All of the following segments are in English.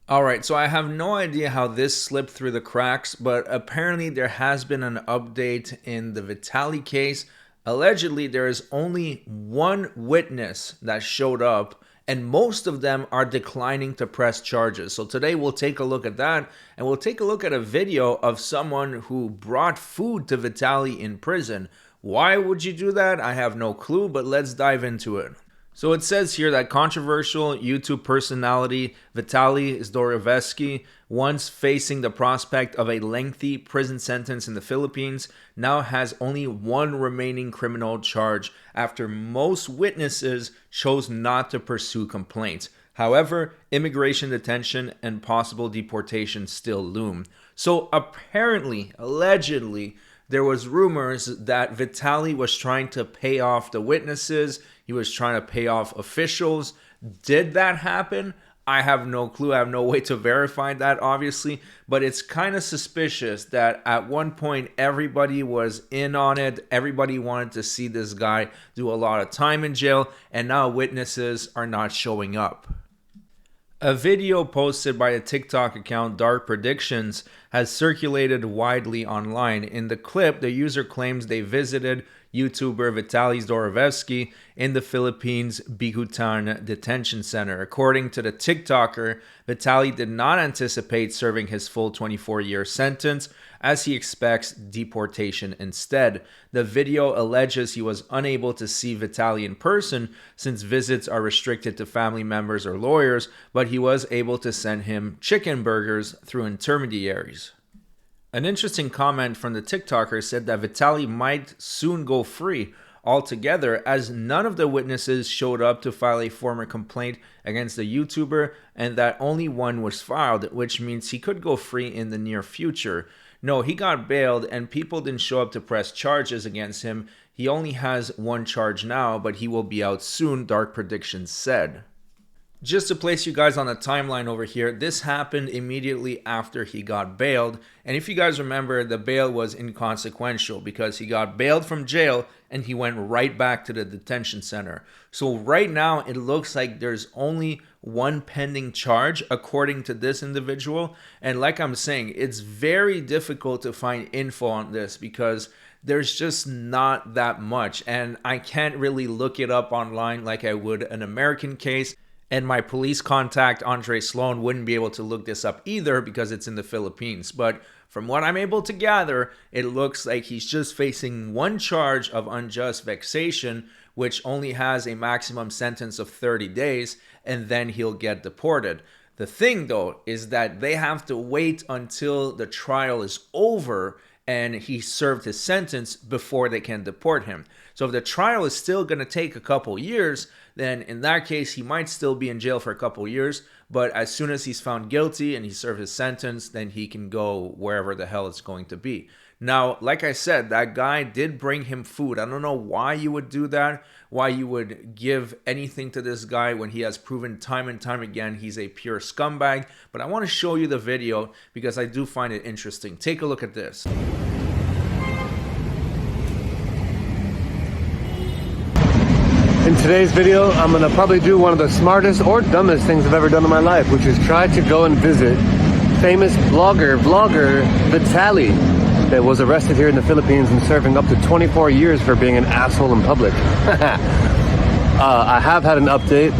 All right, so I have no idea how this slipped through the cracks, but apparently there has been an update in the Vitali case. Allegedly, there is only one witness that showed up, and most of them are declining to press charges. So today we'll take a look at that, and we'll take a look at a video of someone who brought food to Vitali in prison. Why would you do that? I have no clue, but let's dive into it. So it says here that controversial YouTube personality Vitaly Zdorevsky, once facing the prospect of a lengthy prison sentence in the Philippines, now has only one remaining criminal charge after most witnesses chose not to pursue complaints. However, immigration detention and possible deportation still loom. So apparently, allegedly, there was rumors that Vitali was trying to pay off the witnesses. He was trying to pay off officials. Did that happen? I have no clue. I have no way to verify that, obviously. But it's kind of suspicious that at one point everybody was in on it. Everybody wanted to see this guy do a lot of time in jail. And now witnesses are not showing up. A video posted by a TikTok account, Dark Predictions, has circulated widely online. In the clip, the user claims they visited YouTuber Vitaly Zdorevsky in the Philippines' Bigutan Detention Center. According to the TikToker, Vitaly did not anticipate serving his full 24-year sentence, as he expects deportation instead. The video alleges he was unable to see Vitaly in person since visits are restricted to family members or lawyers, but he was able to send him chicken burgers through intermediaries. An interesting comment from the TikToker said that Vitali might soon go free altogether, as none of the witnesses showed up to file a formal complaint against the YouTuber, and that only one was filed, which means he could go free in the near future. No, he got bailed and people didn't show up to press charges against him. He only has one charge now, but he will be out soon, Dark Predictions said. Just to place you guys on the timeline over here, this happened immediately after he got bailed. And if you guys remember, the bail was inconsequential because he got bailed from jail and he went right back to the detention center. So right now, it looks like there's only one pending charge according to this individual. And like I'm saying, it's very difficult to find info on this because there's just not that much. And I can't really look it up online like I would an American case. And my police contact, Andre Sloan, wouldn't be able to look this up either because it's in the Philippines. But from what I'm able to gather, it looks like he's just facing one charge of unjust vexation, which only has a maximum sentence of 30 days, and then he'll get deported. The thing, though, is that they have to wait until the trial is over and he served his sentence before they can deport him. So if the trial is still going to take a couple years, then in that case, he might still be in jail for a couple years. But as soon as he's found guilty and he served his sentence, then he can go wherever the hell it's going to be. Now, like I said, that guy did bring him food. I don't know why you would do that, why you would give anything to this guy when he has proven time and time again he's a pure scumbag. But I want to show you the video because I do find it interesting. Take a look at this. In today's video, I'm going to probably do one of the smartest or dumbest things I've ever done in my life, which is try to go and visit famous vlogger Vitali, that was arrested here in the Philippines and serving up to 24 years for being an asshole in public. I have had an update.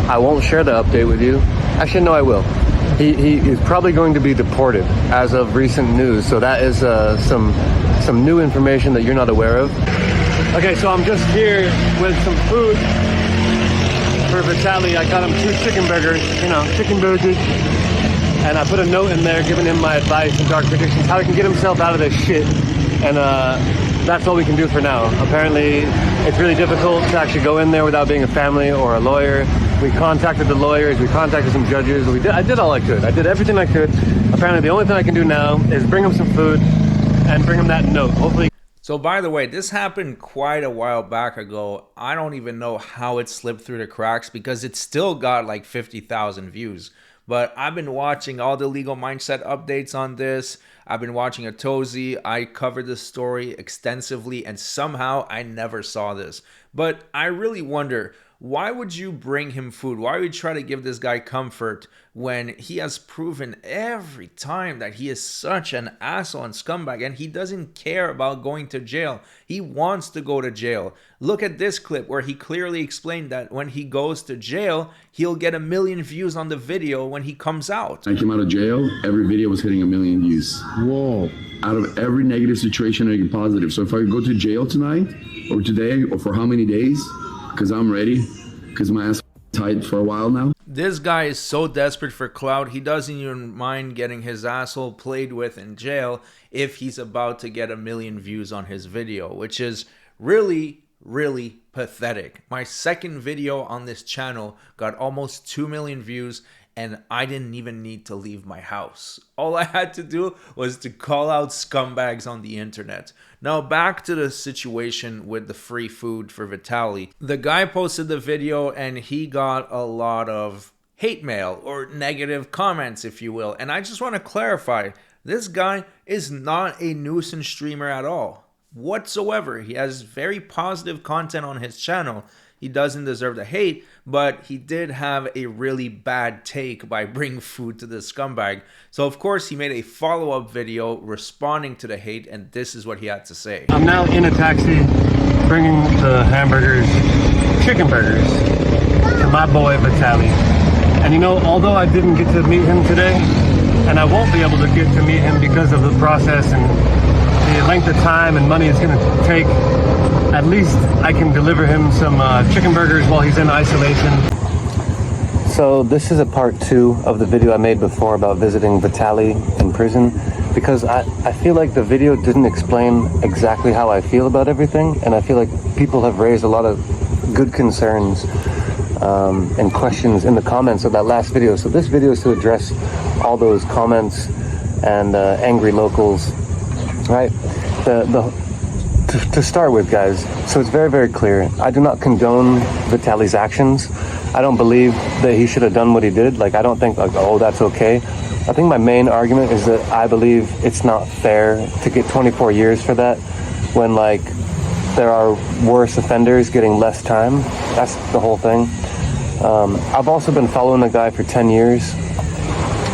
I won't share the update with you. Actually, no, I will. He is probably going to be deported as of recent news, so that is some new information that you're not aware of. Okay, so I'm just here with some food for Vitali. I got him 2 chicken burgers, chicken burgers. And I put a note in there giving him my advice and Dark Predictions, how he can get himself out of this shit. And that's all we can do for now. Apparently, it's really difficult to actually go in there without being a family or a lawyer. We contacted the lawyers, we contacted some judges. I did all I could. I did everything I could. Apparently, the only thing I can do now is bring him some food and bring him that note. Hopefully. So by the way, this happened quite a while back ago. I don't even know how it slipped through the cracks because it still got like 50,000 views. But I've been watching all the Legal Mindset updates on this. I've been watching a Tozy. I covered this story extensively and somehow I never saw this. But I really wonder, why would you bring him food? Why would you try to give this guy comfort when he has proven every time that he is such an asshole and scumbag, and he doesn't care about going to jail? He wants to go to jail. Look at this clip where he clearly explained that when he goes to jail, he'll get 1 million views on the video when he comes out. I came out of jail, every video was hitting 1 million views. Whoa. Out of every negative situation, I get positive. So if I go to jail tonight, or today, or for how many days, because I'm ready, because my ass is tight for a while now. This guy is so desperate for clout, he doesn't even mind getting his asshole played with in jail if he's about to get 1 million views on his video, which is really, really pathetic. My second video on this channel got almost 2 million views, and I didn't even need to leave my house. All I had to do was to call out scumbags on the internet. Now back to the situation with the free food for Vitali. The guy posted the video and he got a lot of hate mail or negative comments, if you will. And I just want to clarify, this guy is not a nuisance streamer at all, whatsoever. He has very positive content on his channel. He doesn't deserve the hate, but he did have a really bad take by bringing food to the scumbag. So of course he made a follow-up video responding to the hate, and this is what he had to say. I'm now in a taxi bringing the hamburgers, chicken burgers, to my boy Vitali. And you know, although I didn't get to meet him today, and I won't be able to get to meet him because of the process and the length of time and money it's going to take, at least I can deliver him some chicken burgers while he's in isolation. So this is a part 2 of the video I made before about visiting Vitali in prison, because I feel like the video didn't explain exactly how I feel about everything, and I feel like people have raised a lot of good concerns and questions in the comments of that last video. So this video is to address all those comments and angry locals, right? To start with, guys, so it's very, very clear. I do not condone Vitali's actions. I don't believe that he should have done what he did. Like, I don't think, like, oh, that's okay. I think my main argument is that I believe it's not fair to get 24 years for that when, like, there are worse offenders getting less time. That's the whole thing. I've also been following the guy for 10 years,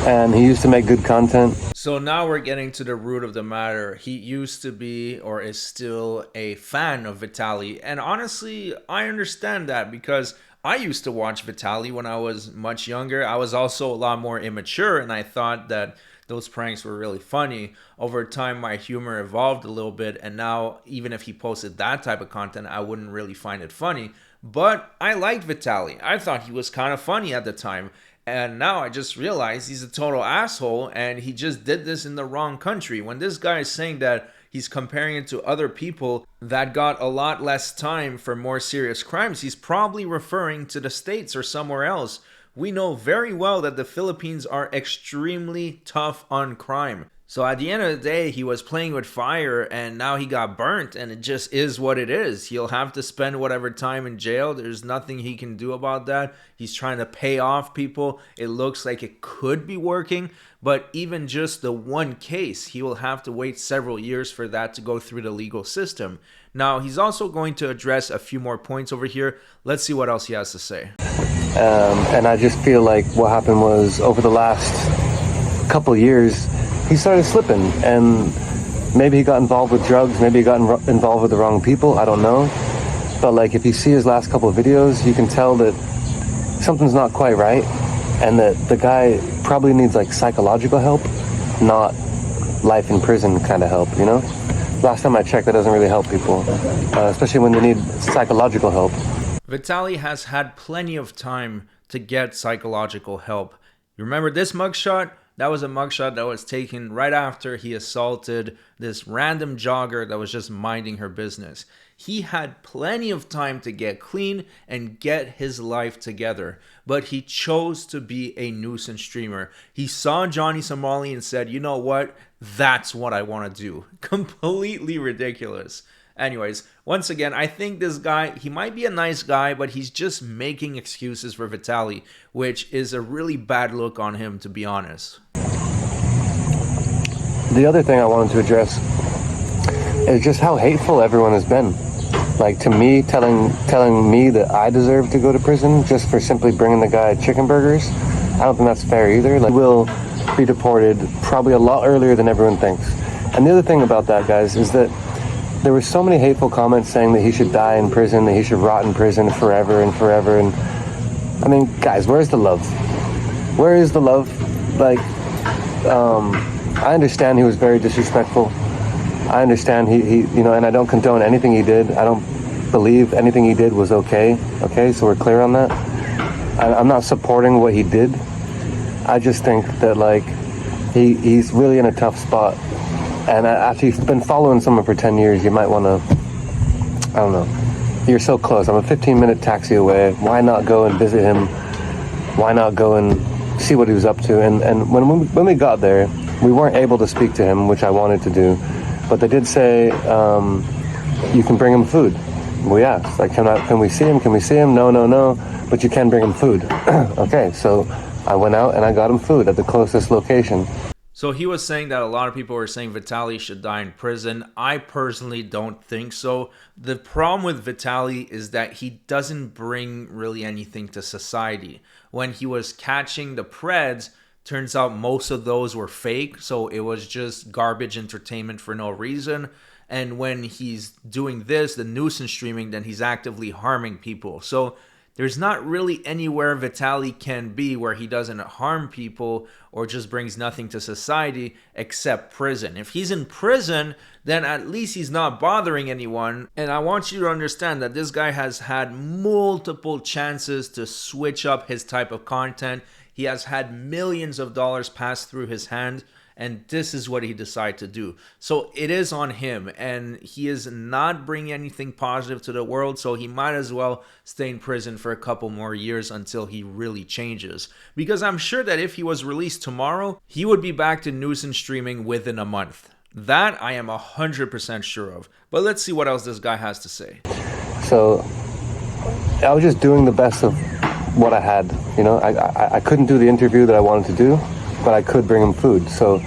and he used to make good content. So now we're getting to the root of the matter. He used to be, or is still, a fan of Vitali. And honestly, I understand that, because I used to watch Vitali when I was much younger. I was also a lot more immature, and I thought that those pranks were really funny. Over time, my humor evolved a little bit, and now, even if he posted that type of content, I wouldn't really find it funny. But I liked Vitali. I thought he was kind of funny at the time. And now I just realized he's a total asshole, and he just did this in the wrong country. When this guy is saying that he's comparing it to other people that got a lot less time for more serious crimes, he's probably referring to the States or somewhere else. We know very well that the Philippines are extremely tough on crime. So at the end of the day, he was playing with fire, and now he got burnt, and it just is what it is. He'll have to spend whatever time in jail. There's nothing he can do about that. He's trying to pay off people. It looks like it could be working, but even just the one case, he will have to wait several years for that to go through the legal system. Now, he's also going to address a few more points over here. Let's see what else he has to say. And I just feel like what happened was, over the last couple years, he started slipping, and maybe he got involved with drugs, maybe he got involved with the wrong people, I don't know. But like, if you see his last couple of videos, you can tell that something's not quite right, and that the guy probably needs like psychological help, not life in prison kind of help, you know? Last time I checked, that doesn't really help people, especially when they need psychological help. Vitali has had plenty of time to get psychological help. You remember this mugshot? That was a mugshot that was taken right after he assaulted this random jogger that was just minding her business. He had plenty of time to get clean and get his life together, but he chose to be a nuisance streamer. He saw Johnny Somali and said, you know what? That's what I want to do. Completely ridiculous. Anyways, once again, I think this guy, he might be a nice guy, but he's just making excuses for Vitali, which is a really bad look on him, to be honest. The other thing I wanted to address is just how hateful everyone has been. Like, to me, telling me that I deserve to go to prison just for simply bringing the guy chicken burgers, I don't think that's fair either. Like, will be deported probably a lot earlier than everyone thinks. And the other thing about that, guys, is that there were so many hateful comments saying that he should die in prison, that he should rot in prison forever and forever. And I mean, guys, where's the love? Where is the love? Like, I understand he was very disrespectful. I understand he and I don't condone anything he did. I don't believe anything he did was okay. Okay, so we're clear on that. I'm not supporting what he did. I just think that, like, he's really in a tough spot. And after you've been following someone for 10 years, you might want to, I don't know. You're so close. I'm a 15-minute taxi away. Why not go and visit him? Why not go and see what he was up to? And when we got there, we weren't able to speak to him, which I wanted to do. But they did say, you can bring him food. We asked, like, can we see him? Can we see him? No. But you can bring him food. Okay, so I went out and I got him food at the closest location. So he was saying that a lot of people were saying Vitali should die in prison. I personally don't think so. The problem with Vitali is that he doesn't bring really anything to society. When he was catching the Preds, turns out most of those were fake, so it was just garbage entertainment for no reason. And when he's doing this, the nuisance streaming, then he's actively harming people. So there's not really anywhere Vitali can be where he doesn't harm people or just brings nothing to society except prison. If he's in prison, then at least he's not bothering anyone. And I want you to understand that this guy has had multiple chances to switch up his type of content. He has had millions of dollars pass through his hand, and this is what he decided to do. So it is on him, and he is not bringing anything positive to the world, so he might as well stay in prison for a couple more years until he really changes. Because I'm sure that if he was released tomorrow, he would be back to nuisance streaming within a month. That I am 100% sure of. But let's see what else this guy has to say. So I was just doing the best of what I had. You know, I couldn't do the interview that I wanted to do, but I could bring him food. So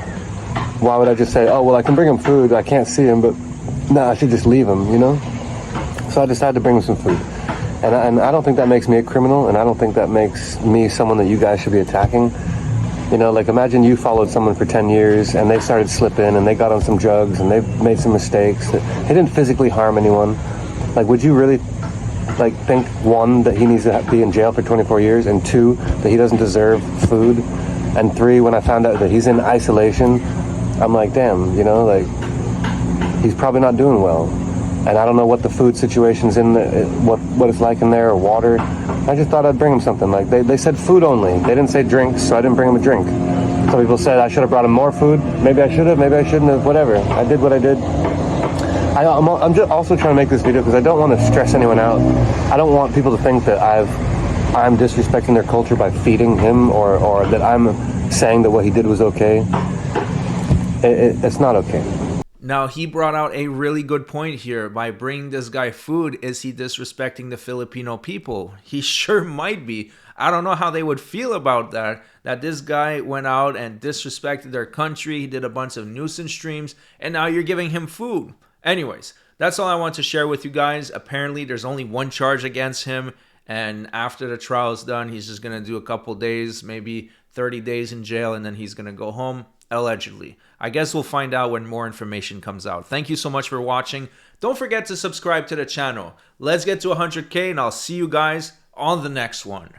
why would I just say, oh, well, I can bring him food, I can't see him, but no, I should just leave him, you know? So I decided to bring him some food. And I don't think that makes me a criminal, and I don't think that makes me someone that you guys should be attacking. You know, like, imagine you followed someone for 10 years and they started slipping and they got on some drugs and they made some mistakes. They didn't physically harm anyone. Like, would you really, like, think, one, that he needs to be in jail for 24 years, and two, that he doesn't deserve food, and three, when I found out that he's in isolation, I'm like, damn, you know, like, he's probably not doing well. And I don't know what the food situation's in, what it's like in there, or water. I just thought I'd bring him something. Like, they said food only. They didn't say drinks, so I didn't bring him a drink. Some people said I should have brought him more food. Maybe I should have, maybe I shouldn't have, whatever. I did what I did. I'm just also trying to make this video because I don't want to stress anyone out. I don't want people to think that I'm disrespecting their culture by feeding him, or that I'm saying that what he did was okay. It's not okay. Now, he brought out a really good point here. By bringing this guy food, is he disrespecting the Filipino people? He sure might be. I don't know how they would feel about that this guy went out and disrespected their country. He did a bunch of nuisance streams, and now you're giving him food. Anyways, that's all I want to share with you guys. Apparently, there's only one charge against him, and after the trial is done, he's just going to do a couple days, maybe 30 days in jail, and then he's going to go home. Allegedly. I guess we'll find out when more information comes out. Thank you so much for watching. Don't forget to subscribe to the channel. Let's get to 100K, and I'll see you guys on the next one.